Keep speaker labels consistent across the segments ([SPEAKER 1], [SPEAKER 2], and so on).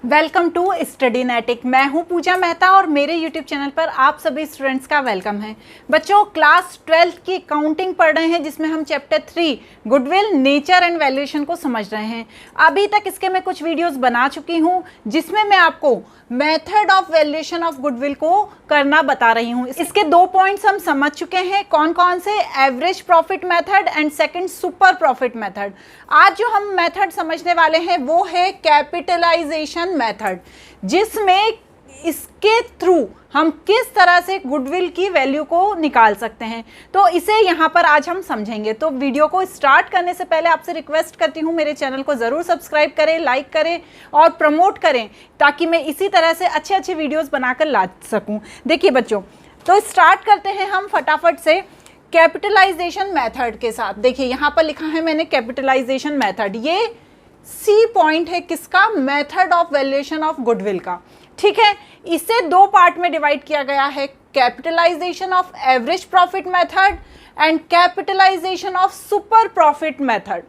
[SPEAKER 1] Welcome to स्टडीनेटिक। मैं हूं पूजा मेहता और मेरे यूट्यूब चैनल पर आप सभी स्टूडेंट्स का वेलकम है। बच्चों, क्लास 12 की काउंटिंग पढ़ रहे हैं जिसमें हम chapter 3 goodwill, nature and valuation को समझ रहे हैं। अभी तक इसके मैं कुछ वीडियोस बना चुकी हूं जिसमें मैं आपको method of valuation of goodwill को करना बता रही हूं। इसके 2 पॉइंट्स हम समझ चुके हैं, कौन कौन से, average profit method and second super profit method. आज जो हम मेथड समझने वाले हैं वो है कैपिटलाइजेशन मेथड, जिसमें इसके थ्रू हम किस तरह से गुडविल की वैल्यू को निकाल सकते हैं, तो इसे यहाँ पर आज हम समझेंगे। तो वीडियो को स्टार्ट करने से पहले आपसे रिक्वेस्ट करती हूँ, मेरे चैनल को ज़रूर सब्सक्राइब करें, लाइक करें और प्रमोट करें ताकि मैं इसी तरह से अच्छे अच्छे वीडियोस बनाकर ला सकूँ। देखिए बच्चों, तो स्टार्ट करते हैं हम फटाफट से कैपिटलाइजेशन मेथड के साथ। देखिए यहाँ पर लिखा है मैंने कैपिटलाइजेशन मेथड, ये सी पॉइंट है किसका, method of valuation of goodwill का। ठीक है, इसे 2 पार्ट में डिवाइड किया गया है, capitalisation of average profit method and capitalisation of super profit method.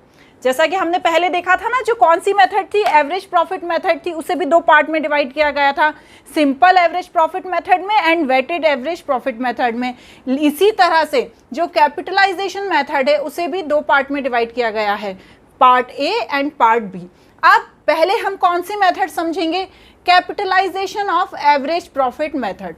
[SPEAKER 1] जैसा कि हमने पहले देखा था ना, जो कौन सी मेथड थी, एवरेज प्रॉफिट मेथड थी, उसे भी 2 पार्ट में डिवाइड किया गया था, सिंपल एवरेज प्रॉफिट मेथड में and weighted average profit method में। इसी तरह से जो कैपिटलाइजेशन मेथड है उसे भी 2 पार्ट में डिवाइड किया गया है, part A and part B. अब पहले हम कौन सी मेथड समझेंगे, capitalisation of average profit method.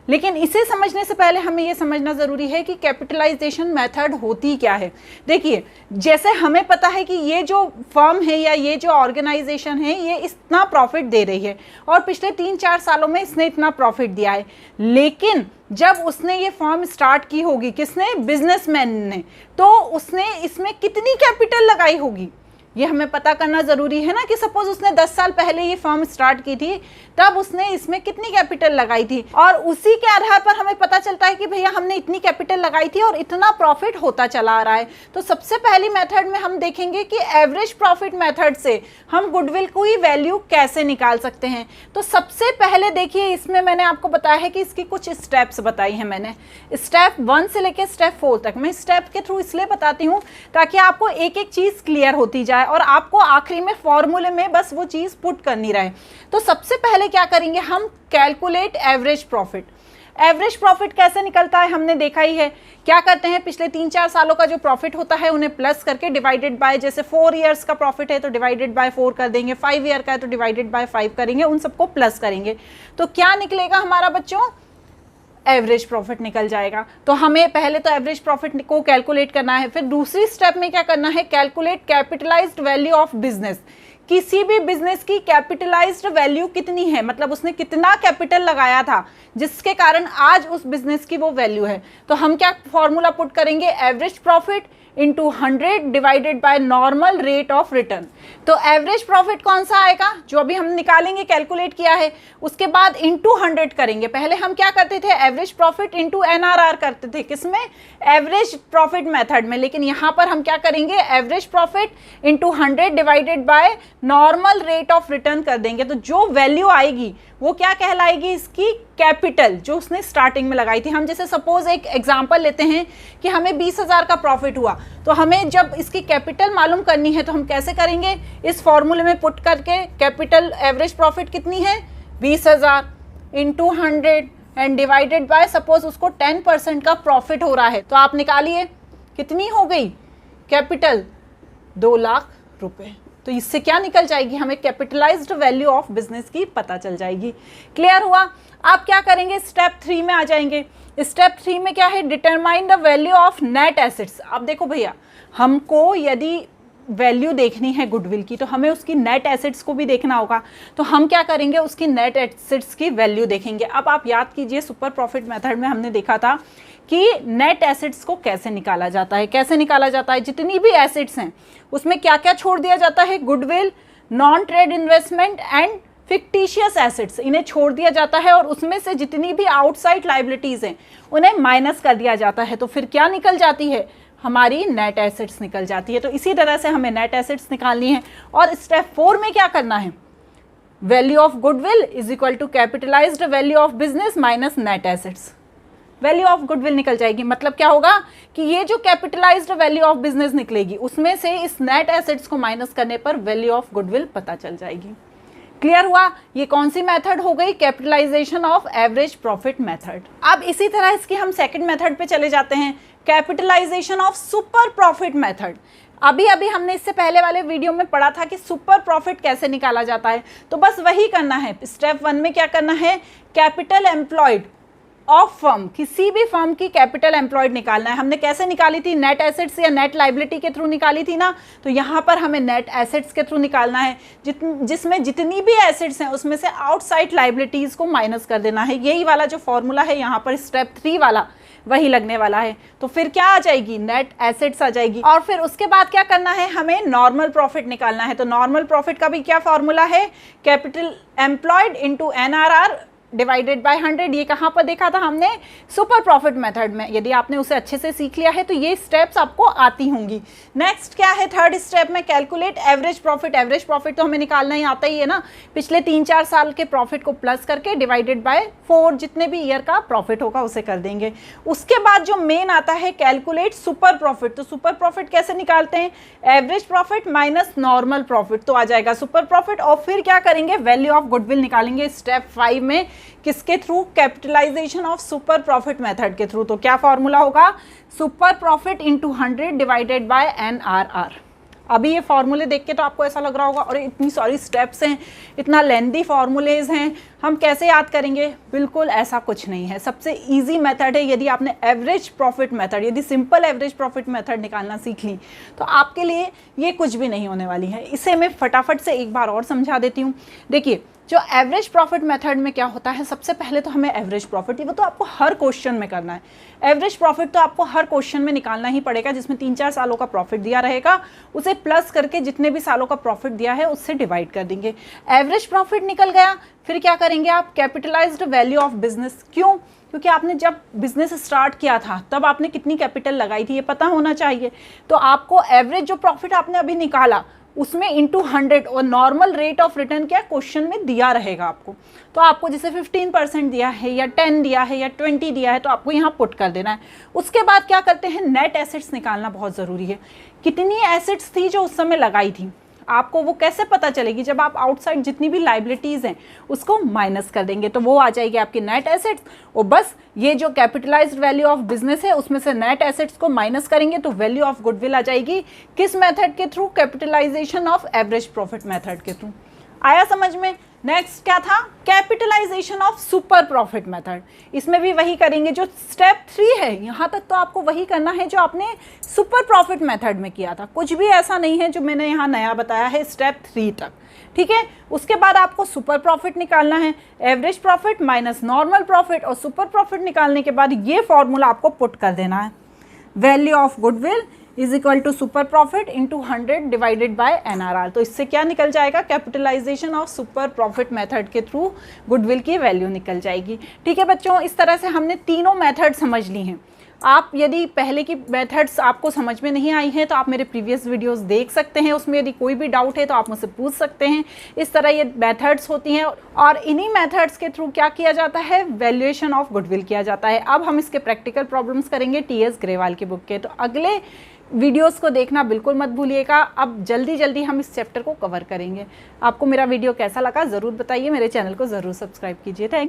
[SPEAKER 1] लेकिन इसे समझने से पहले हमें यह समझना जरूरी है कि कैपिटलाइजेशन मेथड होती क्या है। देखिए, जैसे हमें पता है कि ये जो फर्म है या ये जो ऑर्गेनाइजेशन है ये इतना प्रॉफिट दे रही है और पिछले 3-4 सालों में इसने इतना प्रॉफिट दिया है, लेकिन जब उसने ये फर्म स्टार्ट की होगी, किसने, बिजनेसमैन ने, तो उसने इसमें कितनी कैपिटल लगाई होगी ये हमें पता करना ज़रूरी है ना। कि सपोज उसने 10 साल पहले ये फर्म स्टार्ट की थी, तब उसने इसमें कितनी कैपिटल लगाई थी, और उसी के आधार पर हमें पता चलता है कि भैया हमने इतनी कैपिटल लगाई थी और इतना प्रॉफिट होता चला आ रहा है। तो सबसे पहली मेथड में हम देखेंगे कि एवरेज प्रॉफिट मेथड से हम गुडविल की वैल्यू कैसे निकाल सकते हैं। तो सबसे पहले देखिए, इसमें मैंने आपको बताया है कि इसकी कुछ स्टेप्स बताई हैं मैंने, स्टेप 1 से लेकर स्टेप 4 तक। मैं स्टेप के थ्रू इसलिए बताती हूँ ताकि आपको एक एक चीज़ क्लियर होती जाए और आपको आखिरी में फॉर्मूले में बस वो चीज पुट करनी रहे। तो सबसे पहले क्या करेंगे हम, calculate average profit. Average profit कैसे निकलता है हमने देखा ही है। क्या करते हैं, पिछले 3-4 सालों का जो प्रॉफिट होता है उन्हें प्लस करके डिवाइडेड बाय, जैसे 4 ईयर्स का प्रॉफिट है तो डिवाइडेड बाय 4 कर देंगे, 5 ईयर का है तो डिवाइडेड बाय 5 करेंगे, उन सबको प्लस करेंगे। तो क्या निकलेगा हमारा बच्चों, एवरेज प्रॉफिट निकल जाएगा। तो हमें पहले तो एवरेज प्रॉफिट को कैलकुलेट करना है। फिर दूसरी स्टेप में क्या करना है, calculate capitalised value of business. किसी भी बिजनेस की कैपिटलाइज्ड वैल्यू कितनी है, मतलब उसने कितना कैपिटल लगाया था जिसके कारण आज उस बिजनेस की वो वैल्यू है। तो हम क्या फॉर्मूला पुट करेंगे, average profit into 100 divided by normal rate of return. तो एवरेज प्रॉफिट कौन सा आएगा, जो अभी हम निकालेंगे, कैलकुलेट किया है, उसके बाद इंटू 100 करेंगे। पहले हम क्या करते थे, एवरेज प्रॉफिट इंटू NRR करते थे, किसमें, एवरेज प्रॉफिट मेथड में। लेकिन यहाँ पर हम क्या करेंगे, average profit into 100 divided by normal rate of return कर देंगे। तो जो वैल्यू आएगी वो क्या कहलाएगी, इसकी कैपिटल जो उसने स्टार्टिंग में लगाई थी। हम जैसे सपोज एक एग्जांपल लेते हैं कि हमें 20,000 का प्रॉफिट हुआ, तो हमें जब इसकी कैपिटल मालूम करनी है तो हम कैसे करेंगे, इस फॉर्मूले में पुट करके कैपिटल एवरेज प्रॉफिट कितनी है, 20,000 into 100 and divided by, suppose उसको 10% का प्रॉफिट हो रहा है, तो आप निकालिए कितनी हो गई कैपिटल, 2 लाख रुपए। तो इससे क्या निकल जाएगी, हमें कैपिटलाइज्ड वैल्यू ऑफ बिजनेस की पता चल जाएगी। क्लियर हुआ। आप क्या करेंगे, स्टेप 3 में आ जाएंगे। स्टेप 3 में क्या है, determine the value of net assets. अब देखो भैया, हमको यदि वैल्यू देखनी है गुडविल की तो हमें उसकी नेट एसेट्स को भी देखना होगा। तो हम क्या करेंगे, उसकी नेट एसेट्स की वैल्यू देखेंगे। अब आप याद कीजिए, सुपर प्रॉफिट मेथड में हमने देखा था कि नेट एसेट्स को कैसे निकाला जाता है। कैसे निकाला जाता है, जितनी भी एसेट्स हैं उसमें क्या क्या छोड़ दिया जाता है, goodwill, non trade investment and fictitious assets, इन्हें छोड़ दिया जाता है और उसमें से जितनी भी आउटसाइड लाइबिलिटीज हैं उन्हें माइनस कर दिया जाता है। तो फिर क्या निकल जाती है, हमारी नेट एसेट्स निकल जाती है। तो इसी तरह से हमें नेट एसेट्स निकालनी है। और स्टेप 4 में क्या करना है, value of goodwill is equal to capitalised value of business minus net assets. Value of goodwill निकल जाएगी। मतलब क्या होगा कि ये जो कैपिटलाइज्ड वैल्यू ऑफ बिजनेस निकलेगी उसमें से इस नेट एसेट्स को माइनस करने पर वैल्यू ऑफ गुडविल पता चल जाएगी। क्लियर हुआ? ये कौन सी मेथड हो गई? Capitalisation of average profit method. अब इसी तरह इसकी हम सेकंड मेथड पे चले जाते हैं, capitalisation of super profit method. अभी हमने इससे पहले वाले वीडियो में पढ़ा था कि सुपर प्रॉफिट कैसे निकाला जाता है, तो बस वही करना है। स्टेप 1 में क्या करना है? कैपिटल एम्प्लॉयड ऑफ फर्म, किसी भी फर्म की कैपिटल एम्प्लॉयड निकालना है। हमने कैसे निकाली थी? नेट एसेट्स या नेट लाइबिलिटी के थ्रू निकाली थी ना, तो यहाँ पर हमें नेट एसेट्स के थ्रू निकालना है, जिसमें जितनी भी एसेट्स हैं उसमें से आउटसाइड लाइबिलिटीज़ को माइनस कर देना है। यही वाला जो फॉर्मूला है यहाँ पर स्टेप 3 वाला, वही लगने वाला है। तो फिर क्या आ जाएगी? नेट एसेट्स आ जाएगी। और फिर उसके बाद क्या करना है? हमें नॉर्मल प्रॉफिट निकालना है। तो नॉर्मल प्रॉफिट का भी क्या फॉर्मूला है? Capital employed into NRR divided by 100। ये कहाँ पर देखा था हमने? सुपर प्रॉफिट मेथड में। यदि आपने उसे अच्छे से सीख लिया है तो ये स्टेप्स आपको आती होंगी। नेक्स्ट क्या है? थर्ड स्टेप में calculate average profit. Average profit तो हमें निकालना ही आता ही है ना, पिछले 3-4 साल के प्रॉफिट को प्लस करके डिवाइडेड बाय 4, जितने भी ईयर का प्रॉफिट होगा उसे कर देंगे। उसके बाद जो मेन आता है कैलकुलेट सुपर प्रॉफिट। तो सुपर प्रॉफिट कैसे निकालते हैं? Average profit minus normal profit, तो आ जाएगा सुपर प्रॉफिट। और फिर क्या करेंगे? वैल्यू ऑफ गुडविल निकालेंगे स्टेप 5 में। किसके through? Capitalisation of super profit method के थ्रू। तो क्या फॉर्मूला होगा? Super profit into 100 divided by NRR। अभी ये फॉर्मूले देख के तो आपको ऐसा लग रहा होगा और इतनी सारी स्टेप्स हैं, इतना लेंथी फॉर्मूलेज हैं, हम कैसे याद करेंगे? बिल्कुल ऐसा कुछ नहीं है। सबसे इजी मेथड है। यदि आपने एवरेज प्रॉफिट मेथड, यदि सिंपल एवरेज प्रॉफिट मेथड निकालना सीख ली तो आपके लिए ये कुछ भी नहीं होने वाली है। इसे मैं फटाफट से एक बार और समझा देती हूँ। देखिए, जो एवरेज प्रॉफिट मेथड में क्या होता है, सबसे पहले तो हमें एवरेज प्रॉफिट, वो तो आपको हर क्वेश्चन में करना है। एवरेज प्रॉफिट तो आपको हर क्वेश्चन में निकालना ही पड़ेगा, जिसमें 3-4 सालों का प्रॉफिट दिया रहेगा, उसे प्लस करके जितने भी सालों का प्रॉफिट दिया है उससे डिवाइड कर देंगे। एवरेज प्रॉफिट निकल गया, फिर क्या करेंगे आप? Capitalised value of business. क्यों? क्योंकि आपने जब बिजनेस स्टार्ट किया था तब आपने कितनी कैपिटल लगाई थी ये पता होना चाहिए। तो आपको एवरेज जो प्रॉफिट आपने अभी निकाला उसमें इंटू 100 और नॉर्मल रेट ऑफ रिटर्न क्या क्वेश्चन में दिया रहेगा आपको। तो आपको जैसे 15% दिया है या 10 दिया है या 20 दिया है तो आपको यहाँ पुट कर देना है। उसके बाद क्या करते हैं? नेट एसेट्स निकालना बहुत ज़रूरी है। कितनी एसेट्स थी जो उस समय लगाई थी, आपको वो कैसे पता चलेगी? जब आप आउटसाइड जितनी भी लाइबिलिटीज़ हैं उसको माइनस कर देंगे तो वो आ जाएगी आपकी नेट एसेट्स। और बस ये जो कैपिटलाइज्ड वैल्यू ऑफ बिजनेस है उसमें से नेट एसेट्स को माइनस करेंगे तो वैल्यू ऑफ गुडविल आ जाएगी। किस मेथड के through? Capitalisation of average profit method के थ्रू। आया समझ में? नेक्स्ट क्या था? Capitalisation of super profit method. इसमें भी वही करेंगे जो स्टेप 3 है, यहाँ तक तो आपको वही करना है जो आपने सुपर प्रॉफिट मेथड में किया था। कुछ भी ऐसा नहीं है जो मैंने यहाँ नया बताया है स्टेप 3 तक, ठीक है। उसके बाद आपको सुपर प्रॉफिट निकालना है, average profit minus normal profit, और सुपर प्रॉफिट निकालने के बाद ये फॉर्मूला आपको पुट कर देना है, value of goodwill is equal to super profit into 100 divided by NRR। तो इससे क्या निकल जाएगा? Capitalisation of super profit method के थ्रू गुडविल की वैल्यू निकल जाएगी। ठीक है बच्चों, इस तरह से हमने तीनों मेथड समझ ली हैं। आप यदि पहले की मेथड्स आपको समझ में नहीं आई हैं तो आप मेरे प्रीवियस वीडियोस देख सकते हैं, उसमें यदि कोई भी डाउट है तो आप मुझसे पूछ सकते हैं। इस तरह ये मेथड्स होती हैं और इन्हीं मेथड्स के थ्रू क्या किया जाता है? वैल्यूएशन ऑफ गुडविल किया जाता है। अब हम इसके प्रैक्टिकल प्रॉब्लम्स करेंगे TS ग्रेवाल की बुक के, तो अगले वीडियोस को देखना बिल्कुल मत भूलिएगा। अब जल्दी जल्दी हम इस चैप्टर को कवर करेंगे। आपको मेरा वीडियो कैसा लगा ज़रूर बताइए, मेरे चैनल को ज़रूर सब्सक्राइब कीजिए। थैंक